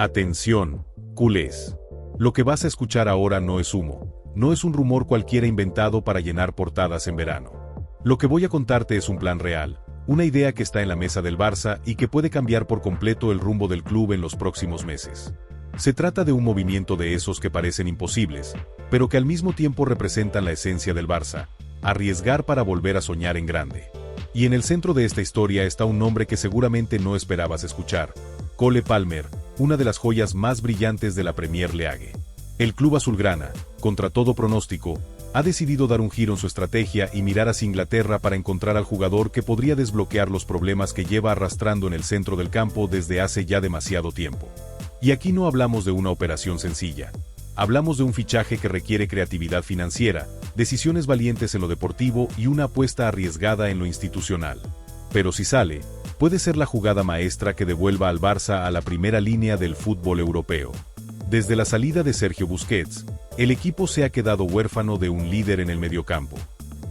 Atención, culés. Lo que vas a escuchar ahora no es humo, no es un rumor cualquiera inventado para llenar portadas en verano. Lo que voy a contarte es un plan real, una idea que está en la mesa del Barça y que puede cambiar por completo el rumbo del club en los próximos meses. Se trata de un movimiento de esos que parecen imposibles, pero que al mismo tiempo representan la esencia del Barça, arriesgar para volver a soñar en grande. Y en el centro de esta historia está un nombre que seguramente no esperabas escuchar: Cole Palmer, una de las joyas más brillantes de la Premier League. El club azulgrana, contra todo pronóstico, ha decidido dar un giro en su estrategia y mirar hacia Inglaterra para encontrar al jugador que podría desbloquear los problemas que lleva arrastrando en el centro del campo desde hace ya demasiado tiempo. Y aquí no hablamos de una operación sencilla. Hablamos de un fichaje que requiere creatividad financiera, decisiones valientes en lo deportivo y una apuesta arriesgada en lo institucional. Pero si sale, puede ser la jugada maestra que devuelva al Barça a la primera línea del fútbol europeo. Desde la salida de Sergio Busquets, el equipo se ha quedado huérfano de un líder en el mediocampo.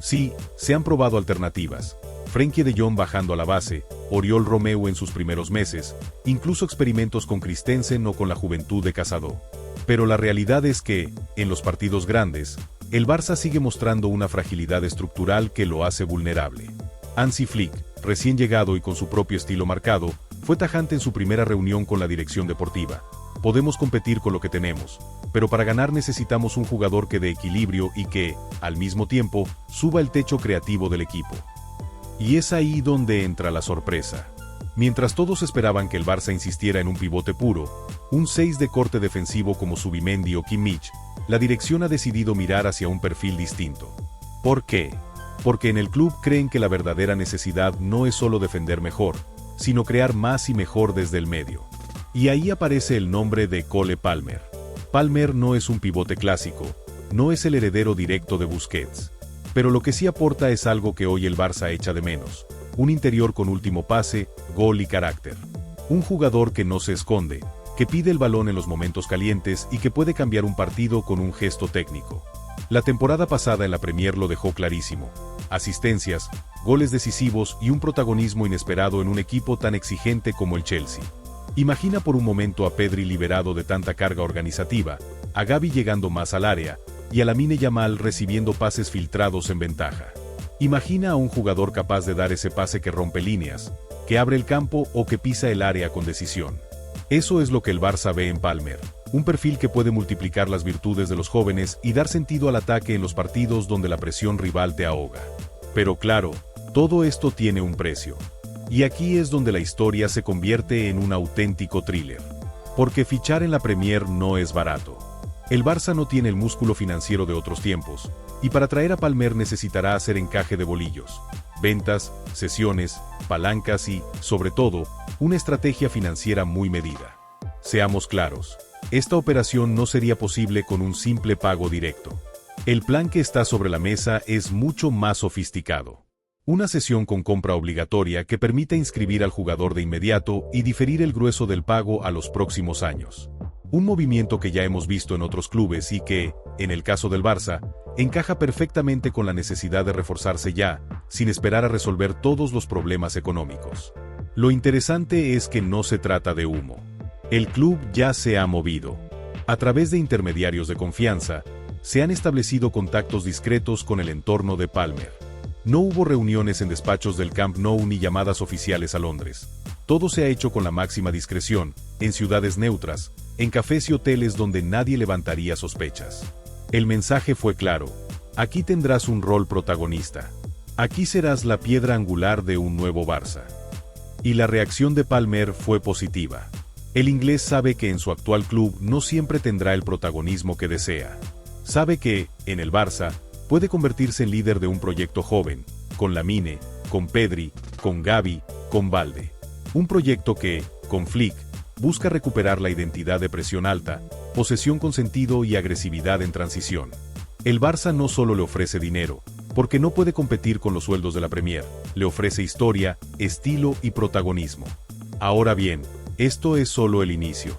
Sí, se han probado alternativas: Frenkie de Jong bajando a la base, Oriol Romeu en sus primeros meses, incluso experimentos con Christensen o con la juventud de Casado. Pero la realidad es que, en los partidos grandes, el Barça sigue mostrando una fragilidad estructural que lo hace vulnerable. Hansi Flick, recién llegado y con su propio estilo marcado, fue tajante en su primera reunión con la dirección deportiva: podemos competir con lo que tenemos, pero para ganar necesitamos un jugador que dé equilibrio y que, al mismo tiempo, suba el techo creativo del equipo. Y es ahí donde entra la sorpresa. Mientras todos esperaban que el Barça insistiera en un pivote puro, un 6 de corte defensivo como Zubimendi o Kimmich, la dirección ha decidido mirar hacia un perfil distinto. ¿Por qué? Porque en el club creen que la verdadera necesidad no es solo defender mejor, sino crear más y mejor desde el medio. Y ahí aparece el nombre de Cole Palmer. Palmer no es un pivote clásico, no es el heredero directo de Busquets. Pero lo que sí aporta es algo que hoy el Barça echa de menos: un interior con último pase, gol y carácter. Un jugador que no se esconde, que pide el balón en los momentos calientes y que puede cambiar un partido con un gesto técnico. La temporada pasada en la Premier lo dejó clarísimo: asistencias, goles decisivos y un protagonismo inesperado en un equipo tan exigente como el Chelsea. Imagina por un momento a Pedri liberado de tanta carga organizativa, a Gavi llegando más al área, y a Lamine Yamal recibiendo pases filtrados en ventaja. Imagina a un jugador capaz de dar ese pase que rompe líneas, que abre el campo o que pisa el área con decisión. Eso es lo que el Barça ve en Palmer, un perfil que puede multiplicar las virtudes de los jóvenes y dar sentido al ataque en los partidos donde la presión rival te ahoga. Pero claro, todo esto tiene un precio. Y aquí es donde la historia se convierte en un auténtico thriller. Porque fichar en la Premier no es barato. El Barça no tiene el músculo financiero de otros tiempos, y para traer a Palmer necesitará hacer encaje de bolillos, ventas, cesiones, palancas y, sobre todo, una estrategia financiera muy medida. Seamos claros, esta operación no sería posible con un simple pago directo. El plan que está sobre la mesa es mucho más sofisticado. Una cesión con compra obligatoria que permita inscribir al jugador de inmediato y diferir el grueso del pago a los próximos años. Un movimiento que ya hemos visto en otros clubes y que, en el caso del Barça, encaja perfectamente con la necesidad de reforzarse ya, sin esperar a resolver todos los problemas económicos. Lo interesante es que no se trata de humo. El club ya se ha movido. A través de intermediarios de confianza, se han establecido contactos discretos con el entorno de Palmer. No hubo reuniones en despachos del Camp Nou ni llamadas oficiales a Londres. Todo se ha hecho con la máxima discreción, en ciudades neutras, en cafés y hoteles donde nadie levantaría sospechas. El mensaje fue claro: aquí tendrás un rol protagonista. Aquí serás la piedra angular de un nuevo Barça. Y la reacción de Palmer fue positiva. El inglés sabe que en su actual club no siempre tendrá el protagonismo que desea. Sabe que, en el Barça, puede convertirse en líder de un proyecto joven, con Lamine, con Pedri, con Gavi, con Balde. Un proyecto que, con Flick, busca recuperar la identidad de presión alta, posesión con sentido y agresividad en transición. El Barça no solo le ofrece dinero, porque no puede competir con los sueldos de la Premier, le ofrece historia, estilo y protagonismo. Ahora bien, esto es solo el inicio.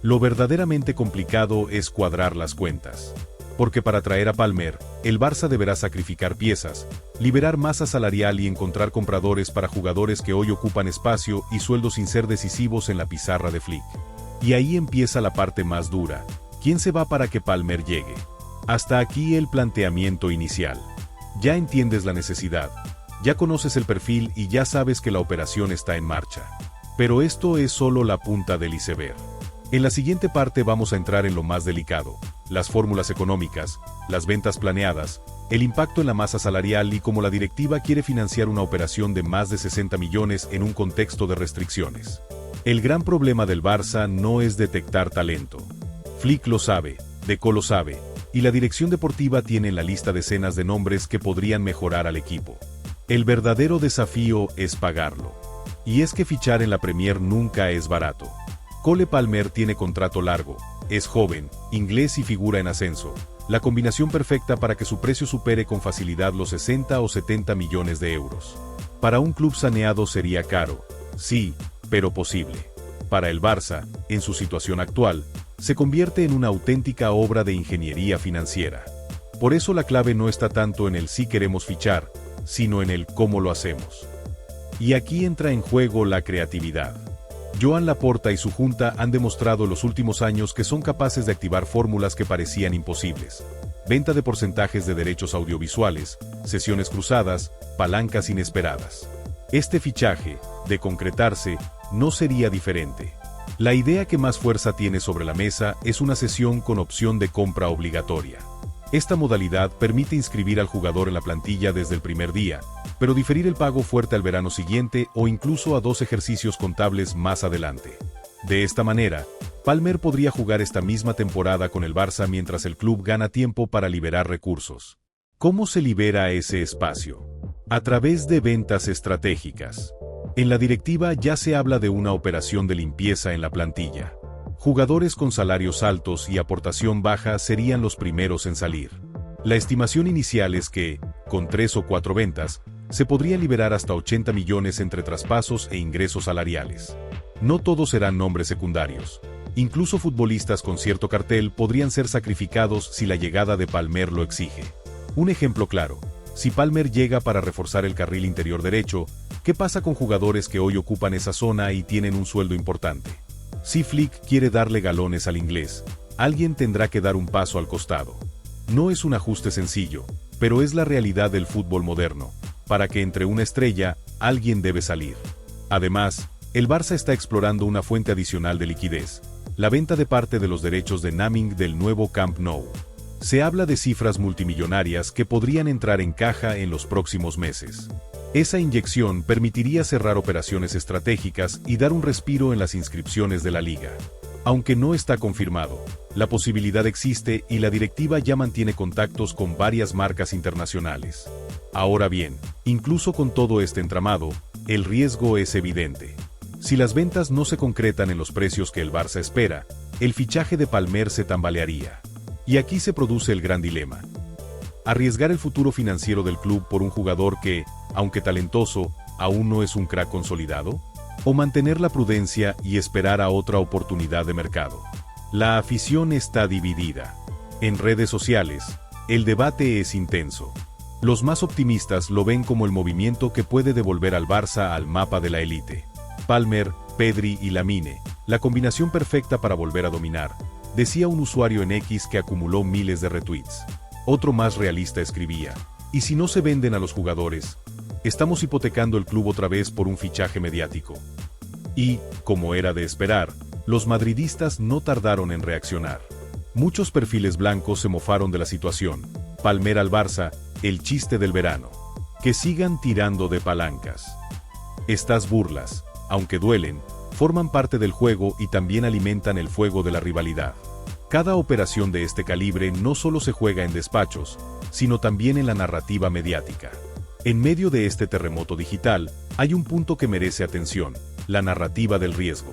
Lo verdaderamente complicado es cuadrar las cuentas. Porque para traer a Palmer, el Barça deberá sacrificar piezas, liberar masa salarial y encontrar compradores para jugadores que hoy ocupan espacio y sueldos sin ser decisivos en la pizarra de Flick. Y ahí empieza la parte más dura. ¿Quién se va para que Palmer llegue? Hasta aquí el planteamiento inicial. Ya entiendes la necesidad, ya conoces el perfil y ya sabes que la operación está en marcha. Pero esto es solo la punta del iceberg. En la siguiente parte vamos a entrar en lo más delicado, las fórmulas económicas, las ventas planeadas, el impacto en la masa salarial y cómo la directiva quiere financiar una operación de más de 60 millones en un contexto de restricciones. El gran problema del Barça no es detectar talento. Flick lo sabe, Deco lo sabe, y la dirección deportiva tiene en la lista decenas de nombres que podrían mejorar al equipo. El verdadero desafío es pagarlo. Y es que fichar en la Premier nunca es barato. Cole Palmer tiene contrato largo, es joven, inglés y figura en ascenso, la combinación perfecta para que su precio supere con facilidad los 60 o 70 millones de euros. Para un club saneado sería caro, sí, pero posible. Para el Barça, en su situación actual, se convierte en una auténtica obra de ingeniería financiera. Por eso la clave no está tanto en el si queremos fichar, sino en el cómo lo hacemos. Y aquí entra en juego la creatividad. Joan Laporta y su junta han demostrado en los últimos años que son capaces de activar fórmulas que parecían imposibles. Venta de porcentajes de derechos audiovisuales, sesiones cruzadas, palancas inesperadas. Este fichaje, de concretarse, no sería diferente. La idea que más fuerza tiene sobre la mesa es una cesión con opción de compra obligatoria. Esta modalidad permite inscribir al jugador en la plantilla desde el primer día, pero diferir el pago fuerte al verano siguiente o incluso a 2 ejercicios contables más adelante. De esta manera, Palmer podría jugar esta misma temporada con el Barça mientras el club gana tiempo para liberar recursos. ¿Cómo se libera ese espacio? A través de ventas estratégicas. En la directiva ya se habla de una operación de limpieza en la plantilla. Jugadores con salarios altos y aportación baja serían los primeros en salir. La estimación inicial es que, con 3 o 4 ventas, se podría liberar hasta 80 millones entre traspasos e ingresos salariales. No todos serán nombres secundarios. Incluso futbolistas con cierto cartel podrían ser sacrificados si la llegada de Palmer lo exige. Un ejemplo claro, si Palmer llega para reforzar el carril interior derecho, ¿qué pasa con jugadores que hoy ocupan esa zona y tienen un sueldo importante? Si Flick quiere darle galones al inglés, alguien tendrá que dar un paso al costado. No es un ajuste sencillo, pero es la realidad del fútbol moderno. Para que entre una estrella, alguien debe salir. Además, el Barça está explorando una fuente adicional de liquidez, la venta de parte de los derechos de naming del nuevo Camp Nou. Se habla de cifras multimillonarias que podrían entrar en caja en los próximos meses. Esa inyección permitiría cerrar operaciones estratégicas y dar un respiro en las inscripciones de la liga. Aunque no está confirmado, la posibilidad existe y la directiva ya mantiene contactos con varias marcas internacionales. Ahora bien, incluso con todo este entramado, el riesgo es evidente. Si las ventas no se concretan en los precios que el Barça espera, el fichaje de Palmer se tambalearía. Y aquí se produce el gran dilema. Arriesgar el futuro financiero del club por un jugador que, aunque talentoso, aún no es un crack consolidado, o mantener la prudencia y esperar a otra oportunidad de mercado. La afición está dividida. En redes sociales, el debate es intenso. Los más optimistas lo ven como el movimiento que puede devolver al Barça al mapa de la élite. Palmer, Pedri y Lamine, la combinación perfecta para volver a dominar, decía un usuario en X que acumuló miles de retweets. Otro más realista escribía, ¿y si no se venden a los jugadores? Estamos hipotecando el club otra vez por un fichaje mediático. Y, como era de esperar, los madridistas no tardaron en reaccionar. Muchos perfiles blancos se mofaron de la situación. Palmer al Barça, el chiste del verano. Que sigan tirando de palancas. Estas burlas, aunque duelen, forman parte del juego y también alimentan el fuego de la rivalidad. Cada operación de este calibre no solo se juega en despachos, sino también en la narrativa mediática. En medio de este terremoto digital, hay un punto que merece atención, la narrativa del riesgo.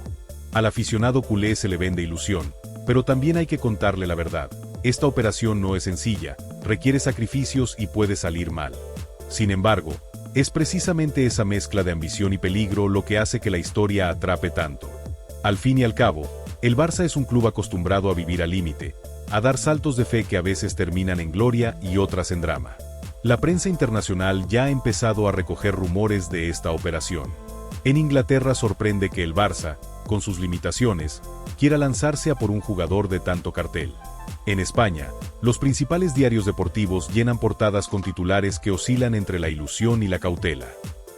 Al aficionado culé se le vende ilusión, pero también hay que contarle la verdad. Esta operación no es sencilla, requiere sacrificios y puede salir mal. Sin embargo, es precisamente esa mezcla de ambición y peligro lo que hace que la historia atrape tanto. Al fin y al cabo, el Barça es un club acostumbrado a vivir al límite, a dar saltos de fe que a veces terminan en gloria y otras en drama. La prensa internacional ya ha empezado a recoger rumores de esta operación. En Inglaterra sorprende que el Barça, con sus limitaciones, quiera lanzarse a por un jugador de tanto cartel. En España, los principales diarios deportivos llenan portadas con titulares que oscilan entre la ilusión y la cautela.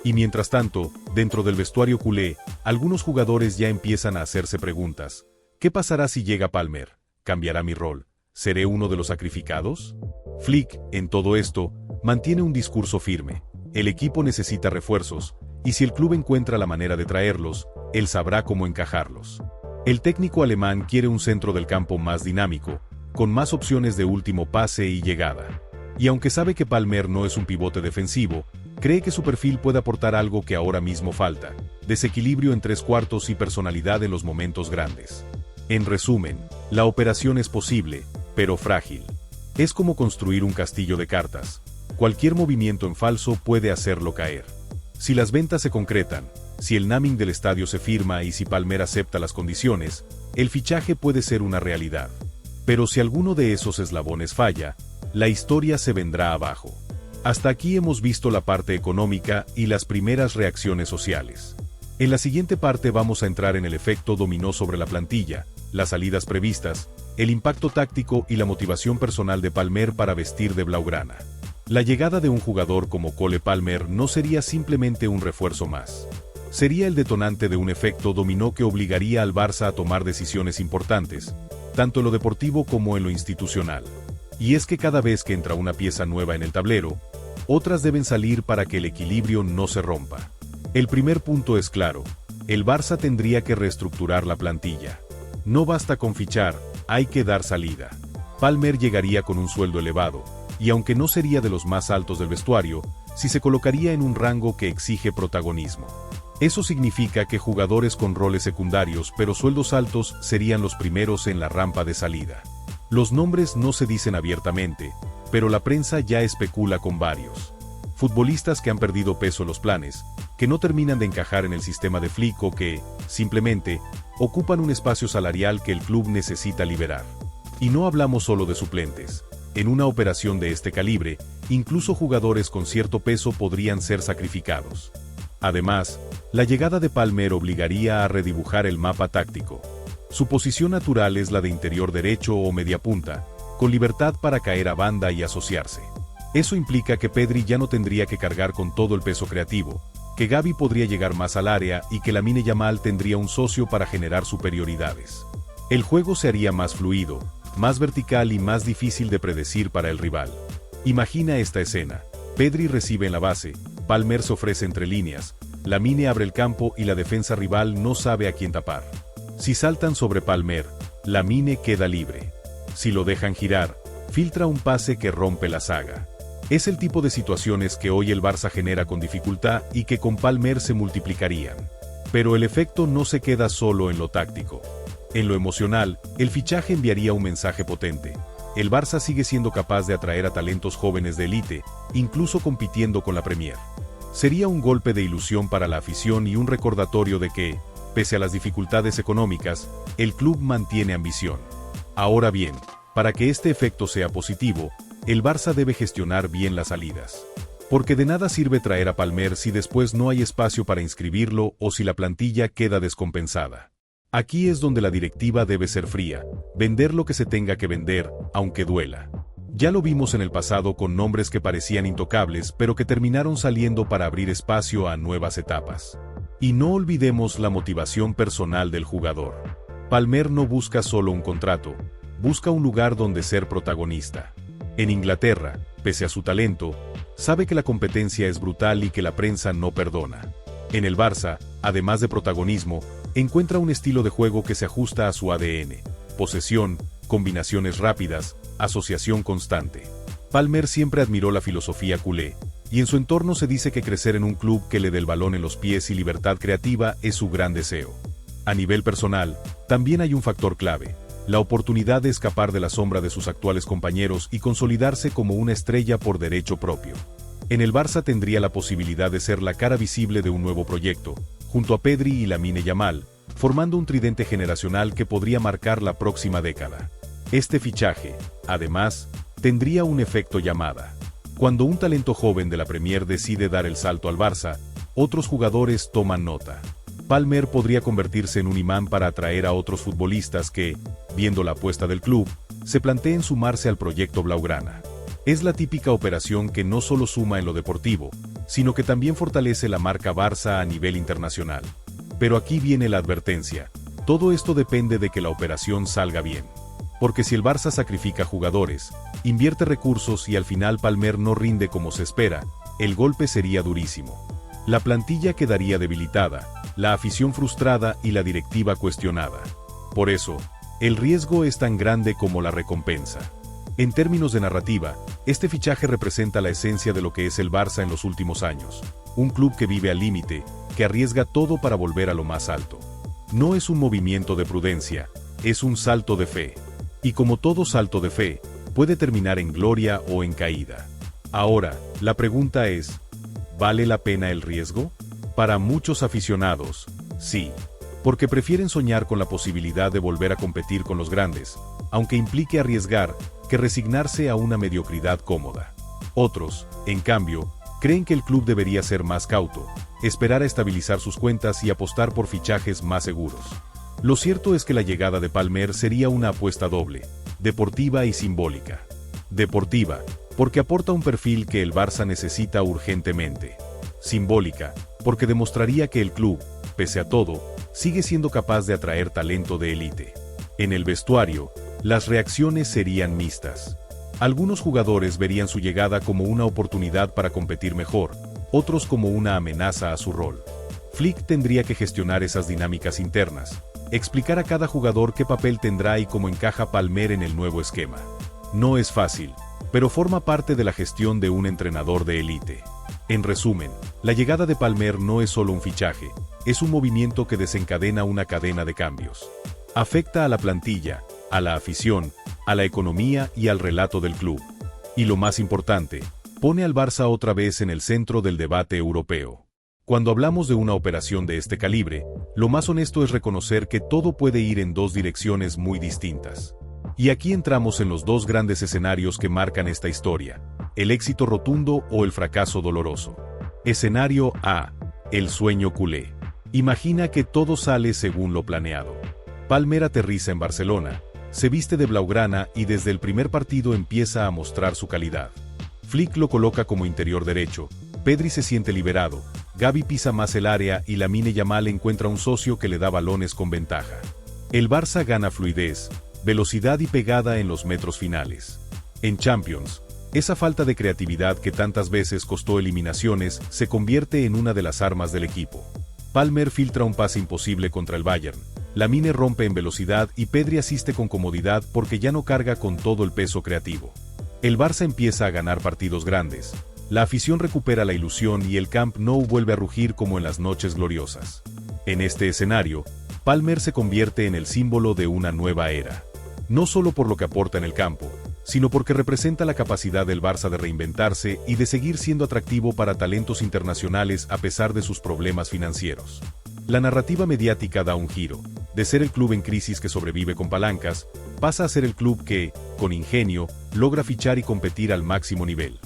Y mientras tanto, dentro del vestuario culé, algunos jugadores ya empiezan a hacerse preguntas. ¿Qué pasará si llega Palmer? ¿Cambiará mi rol? ¿Seré uno de los sacrificados? Flick, en todo esto, mantiene un discurso firme. El equipo necesita refuerzos, y si el club encuentra la manera de traerlos, él sabrá cómo encajarlos. El técnico alemán quiere un centro del campo más dinámico, con más opciones de último pase y llegada. Y aunque sabe que Palmer no es un pivote defensivo, cree que su perfil puede aportar algo que ahora mismo falta: desequilibrio en tres cuartos y personalidad en los momentos grandes. En resumen, la operación es posible, pero frágil. Es como construir un castillo de cartas. Cualquier movimiento en falso puede hacerlo caer. Si las ventas se concretan, si el naming del estadio se firma y si Palmer acepta las condiciones, el fichaje puede ser una realidad. Pero si alguno de esos eslabones falla, la historia se vendrá abajo. Hasta aquí hemos visto la parte económica y las primeras reacciones sociales. En la siguiente parte vamos a entrar en el efecto dominó sobre la plantilla, las salidas previstas, el impacto táctico y la motivación personal de Palmer para vestir de blaugrana. La llegada de un jugador como Cole Palmer no sería simplemente un refuerzo más. Sería el detonante de un efecto dominó que obligaría al Barça a tomar decisiones importantes, tanto en lo deportivo como en lo institucional. Y es que cada vez que entra una pieza nueva en el tablero, otras deben salir para que el equilibrio no se rompa. El primer punto es claro: el Barça tendría que reestructurar la plantilla. No basta con fichar, hay que dar salida. Palmer llegaría con un sueldo elevado, y aunque no sería de los más altos del vestuario, sí se colocaría en un rango que exige protagonismo. Eso significa que jugadores con roles secundarios pero sueldos altos serían los primeros en la rampa de salida. Los nombres no se dicen abiertamente, pero la prensa ya especula con varios. Futbolistas que han perdido peso en los planes, que no terminan de encajar en el sistema de Flick o que, simplemente, ocupan un espacio salarial que el club necesita liberar. Y no hablamos solo de suplentes. En una operación de este calibre, incluso jugadores con cierto peso podrían ser sacrificados. Además, la llegada de Palmer obligaría a redibujar el mapa táctico. Su posición natural es la de interior derecho o mediapunta, con libertad para caer a banda y asociarse. Eso implica que Pedri ya no tendría que cargar con todo el peso creativo, que Gavi podría llegar más al área y que Lamine Yamal tendría un socio para generar superioridades. El juego se haría más fluido, más vertical y más difícil de predecir para el rival. Imagina esta escena: Pedri recibe en la base, Palmer se ofrece entre líneas, Lamine abre el campo y la defensa rival no sabe a quién tapar. Si saltan sobre Palmer, Lamine queda libre. Si lo dejan girar, filtra un pase que rompe la saga. Es el tipo de situaciones que hoy el Barça genera con dificultad y que con Palmer se multiplicarían. Pero el efecto no se queda solo en lo táctico. En lo emocional, el fichaje enviaría un mensaje potente. El Barça sigue siendo capaz de atraer a talentos jóvenes de élite, incluso compitiendo con la Premier. Sería un golpe de ilusión para la afición y un recordatorio de que, pese a las dificultades económicas, el club mantiene ambición. Ahora bien, para que este efecto sea positivo, el Barça debe gestionar bien las salidas. Porque de nada sirve traer a Palmer si después no hay espacio para inscribirlo o si la plantilla queda descompensada. Aquí es donde la directiva debe ser fría, vender lo que se tenga que vender, aunque duela. Ya lo vimos en el pasado con nombres que parecían intocables pero que terminaron saliendo para abrir espacio a nuevas etapas. Y no olvidemos la motivación personal del jugador. Palmer no busca solo un contrato, busca un lugar donde ser protagonista. En Inglaterra, pese a su talento, sabe que la competencia es brutal y que la prensa no perdona. En el Barça, además de protagonismo, encuentra un estilo de juego que se ajusta a su ADN: posesión, combinaciones rápidas, asociación constante. Palmer siempre admiró la filosofía culé, y en su entorno se dice que crecer en un club que le dé el balón en los pies y libertad creativa es su gran deseo. A nivel personal, también hay un factor clave: la oportunidad de escapar de la sombra de sus actuales compañeros y consolidarse como una estrella por derecho propio. En el Barça tendría la posibilidad de ser la cara visible de un nuevo proyecto, junto a Pedri y Lamine Yamal, formando un tridente generacional que podría marcar la próxima década. Este fichaje, además, tendría un efecto llamada. Cuando un talento joven de la Premier decide dar el salto al Barça, otros jugadores toman nota. Palmer podría convertirse en un imán para atraer a otros futbolistas que, viendo la apuesta del club, se planteen sumarse al proyecto blaugrana. Es la típica operación que no solo suma en lo deportivo, sino que también fortalece la marca Barça a nivel internacional. Pero aquí viene la advertencia: todo esto depende de que la operación salga bien. Porque si el Barça sacrifica jugadores, invierte recursos y al final Palmer no rinde como se espera, el golpe sería durísimo. La plantilla quedaría debilitada, la afición frustrada y la directiva cuestionada. Por eso, el riesgo es tan grande como la recompensa. En términos de narrativa, este fichaje representa la esencia de lo que es el Barça en los últimos años. Un club que vive al límite, que arriesga todo para volver a lo más alto. No es un movimiento de prudencia, es un salto de fe. Y como todo salto de fe, puede terminar en gloria o en caída. Ahora, la pregunta es: ¿vale la pena el riesgo? Para muchos aficionados, sí. Porque prefieren soñar con la posibilidad de volver a competir con los grandes, aunque implique arriesgar, que resignarse a una mediocridad cómoda. Otros, en cambio, creen que el club debería ser más cauto, esperar a estabilizar sus cuentas y apostar por fichajes más seguros. Lo cierto es que la llegada de Palmer sería una apuesta doble, deportiva y simbólica. Deportiva, porque aporta un perfil que el Barça necesita urgentemente. Simbólica, porque demostraría que el club, pese a todo, sigue siendo capaz de atraer talento de élite. En el vestuario, las reacciones serían mixtas. Algunos jugadores verían su llegada como una oportunidad para competir mejor, otros como una amenaza a su rol. Flick tendría que gestionar esas dinámicas internas, explicar a cada jugador qué papel tendrá y cómo encaja Palmer en el nuevo esquema. No es fácil, pero forma parte de la gestión de un entrenador de élite. En resumen, la llegada de Palmer no es solo un fichaje, es un movimiento que desencadena una cadena de cambios. Afecta a la plantilla, a la afición, a la economía y al relato del club. Y lo más importante, pone al Barça otra vez en el centro del debate europeo. Cuando hablamos de una operación de este calibre, lo más honesto es reconocer que todo puede ir en dos direcciones muy distintas. Y aquí entramos en los dos grandes escenarios que marcan esta historia: el éxito rotundo o el fracaso doloroso. Escenario A: el sueño culé. Imagina que todo sale según lo planeado. Palmer aterriza en Barcelona, se viste de blaugrana y desde el primer partido empieza a mostrar su calidad. Flick lo coloca como interior derecho, Pedri se siente liberado, Gavi pisa más el área y Lamine Yamal encuentra un socio que le da balones con ventaja. El Barça gana fluidez, velocidad y pegada en los metros finales. En Champions, esa falta de creatividad que tantas veces costó eliminaciones se convierte en una de las armas del equipo. Palmer filtra un pase imposible contra el Bayern, Lamine rompe en velocidad y Pedri asiste con comodidad porque ya no carga con todo el peso creativo. El Barça empieza a ganar partidos grandes, la afición recupera la ilusión y el Camp Nou vuelve a rugir como en las noches gloriosas. En este escenario, Palmer se convierte en el símbolo de una nueva era. No solo por lo que aporta en el campo, sino porque representa la capacidad del Barça de reinventarse y de seguir siendo atractivo para talentos internacionales a pesar de sus problemas financieros. La narrativa mediática da un giro. De ser el club en crisis que sobrevive con palancas, pasa a ser el club que, con ingenio, logra fichar y competir al máximo nivel.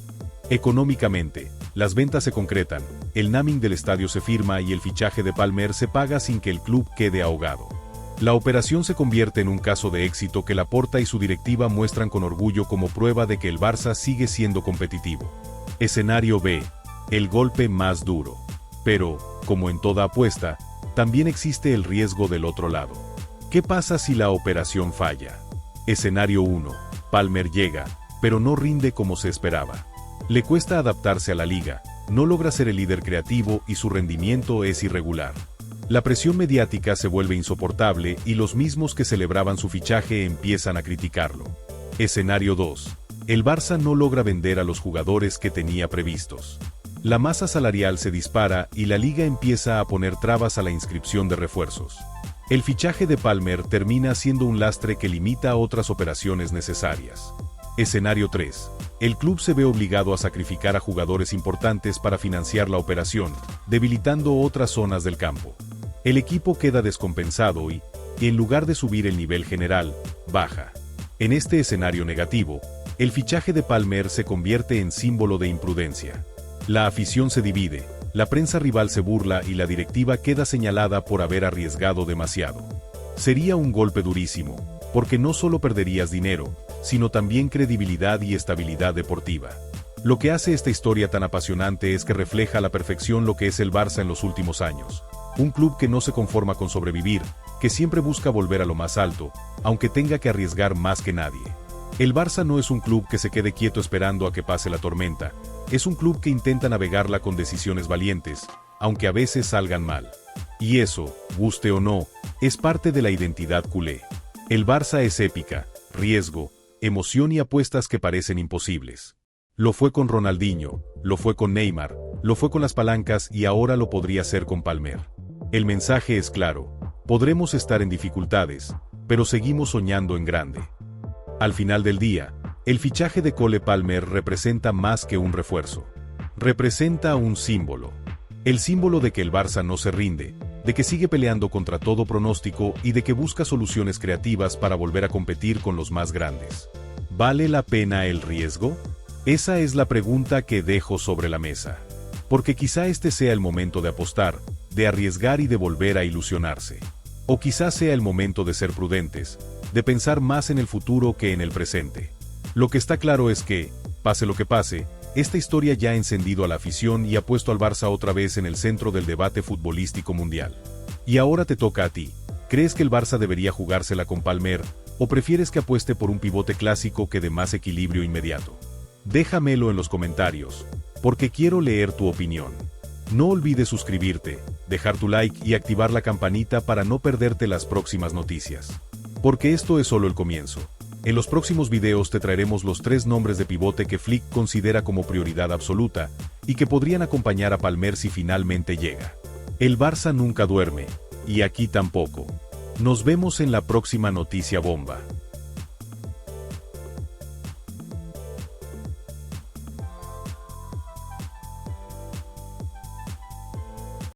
Económicamente, las ventas se concretan, el naming del estadio se firma y el fichaje de Palmer se paga sin que el club quede ahogado. La operación se convierte en un caso de éxito que Laporta y su directiva muestran con orgullo como prueba de que el Barça sigue siendo competitivo. Escenario B: el golpe más duro. Pero, como en toda apuesta, también existe el riesgo del otro lado. ¿Qué pasa si la operación falla? Escenario 1. Palmer llega, pero no rinde como se esperaba. Le cuesta adaptarse a la liga, no logra ser el líder creativo y su rendimiento es irregular. La presión mediática se vuelve insoportable y los mismos que celebraban su fichaje empiezan a criticarlo. Escenario 2. El Barça no logra vender a los jugadores que tenía previstos. La masa salarial se dispara y la liga empieza a poner trabas a la inscripción de refuerzos. El fichaje de Palmer termina siendo un lastre que limita otras operaciones necesarias. Escenario 3. El club se ve obligado a sacrificar a jugadores importantes para financiar la operación, debilitando otras zonas del campo. El equipo queda descompensado y, en lugar de subir el nivel general, baja. En este escenario negativo, el fichaje de Palmer se convierte en símbolo de imprudencia. La afición se divide, La prensa rival se burla y la directiva queda señalada por haber arriesgado demasiado. Sería un golpe durísimo, porque no solo perderías dinero, sino también credibilidad y estabilidad deportiva. Lo que hace esta historia tan apasionante es que refleja a la perfección lo que es el Barça en los últimos años. Un club que no se conforma con sobrevivir, que siempre busca volver a lo más alto, aunque tenga que arriesgar más que nadie. El Barça no es un club que se quede quieto esperando a que pase la tormenta, es un club que intenta navegarla con decisiones valientes, aunque a veces salgan mal. Y eso, guste o no, es parte de la identidad culé. El Barça es épica, riesgo, emoción y apuestas que parecen imposibles. Lo fue con Ronaldinho, lo fue con Neymar, lo fue con las palancas y ahora lo podría ser con Palmer. El mensaje es claro, podremos estar en dificultades, pero seguimos soñando en grande. Al final del día, el fichaje de Cole Palmer representa más que un refuerzo. Representa un símbolo. El símbolo de que el Barça no se rinde, de que sigue peleando contra todo pronóstico y de que busca soluciones creativas para volver a competir con los más grandes. ¿Vale la pena el riesgo? Esa es la pregunta que dejo sobre la mesa. Porque quizá este sea el momento de apostar, de arriesgar y de volver a ilusionarse. O quizá sea el momento de ser prudentes, de pensar más en el futuro que en el presente. Lo que está claro es que, pase lo que pase, esta historia ya ha encendido a la afición y ha puesto al Barça otra vez en el centro del debate futbolístico mundial. Y ahora te toca a ti. ¿Crees que el Barça debería jugársela con Palmer, o prefieres que apueste por un pivote clásico que dé más equilibrio inmediato? Déjamelo en los comentarios, porque quiero leer tu opinión. No olvides suscribirte, dejar tu like y activar la campanita para no perderte las próximas noticias. Porque esto es solo el comienzo. En los próximos videos te traeremos los 3 nombres de pivote que Flick considera como prioridad absoluta y que podrían acompañar a Palmer si finalmente llega. El Barça nunca duerme, y aquí tampoco. Nos vemos en la próxima noticia bomba.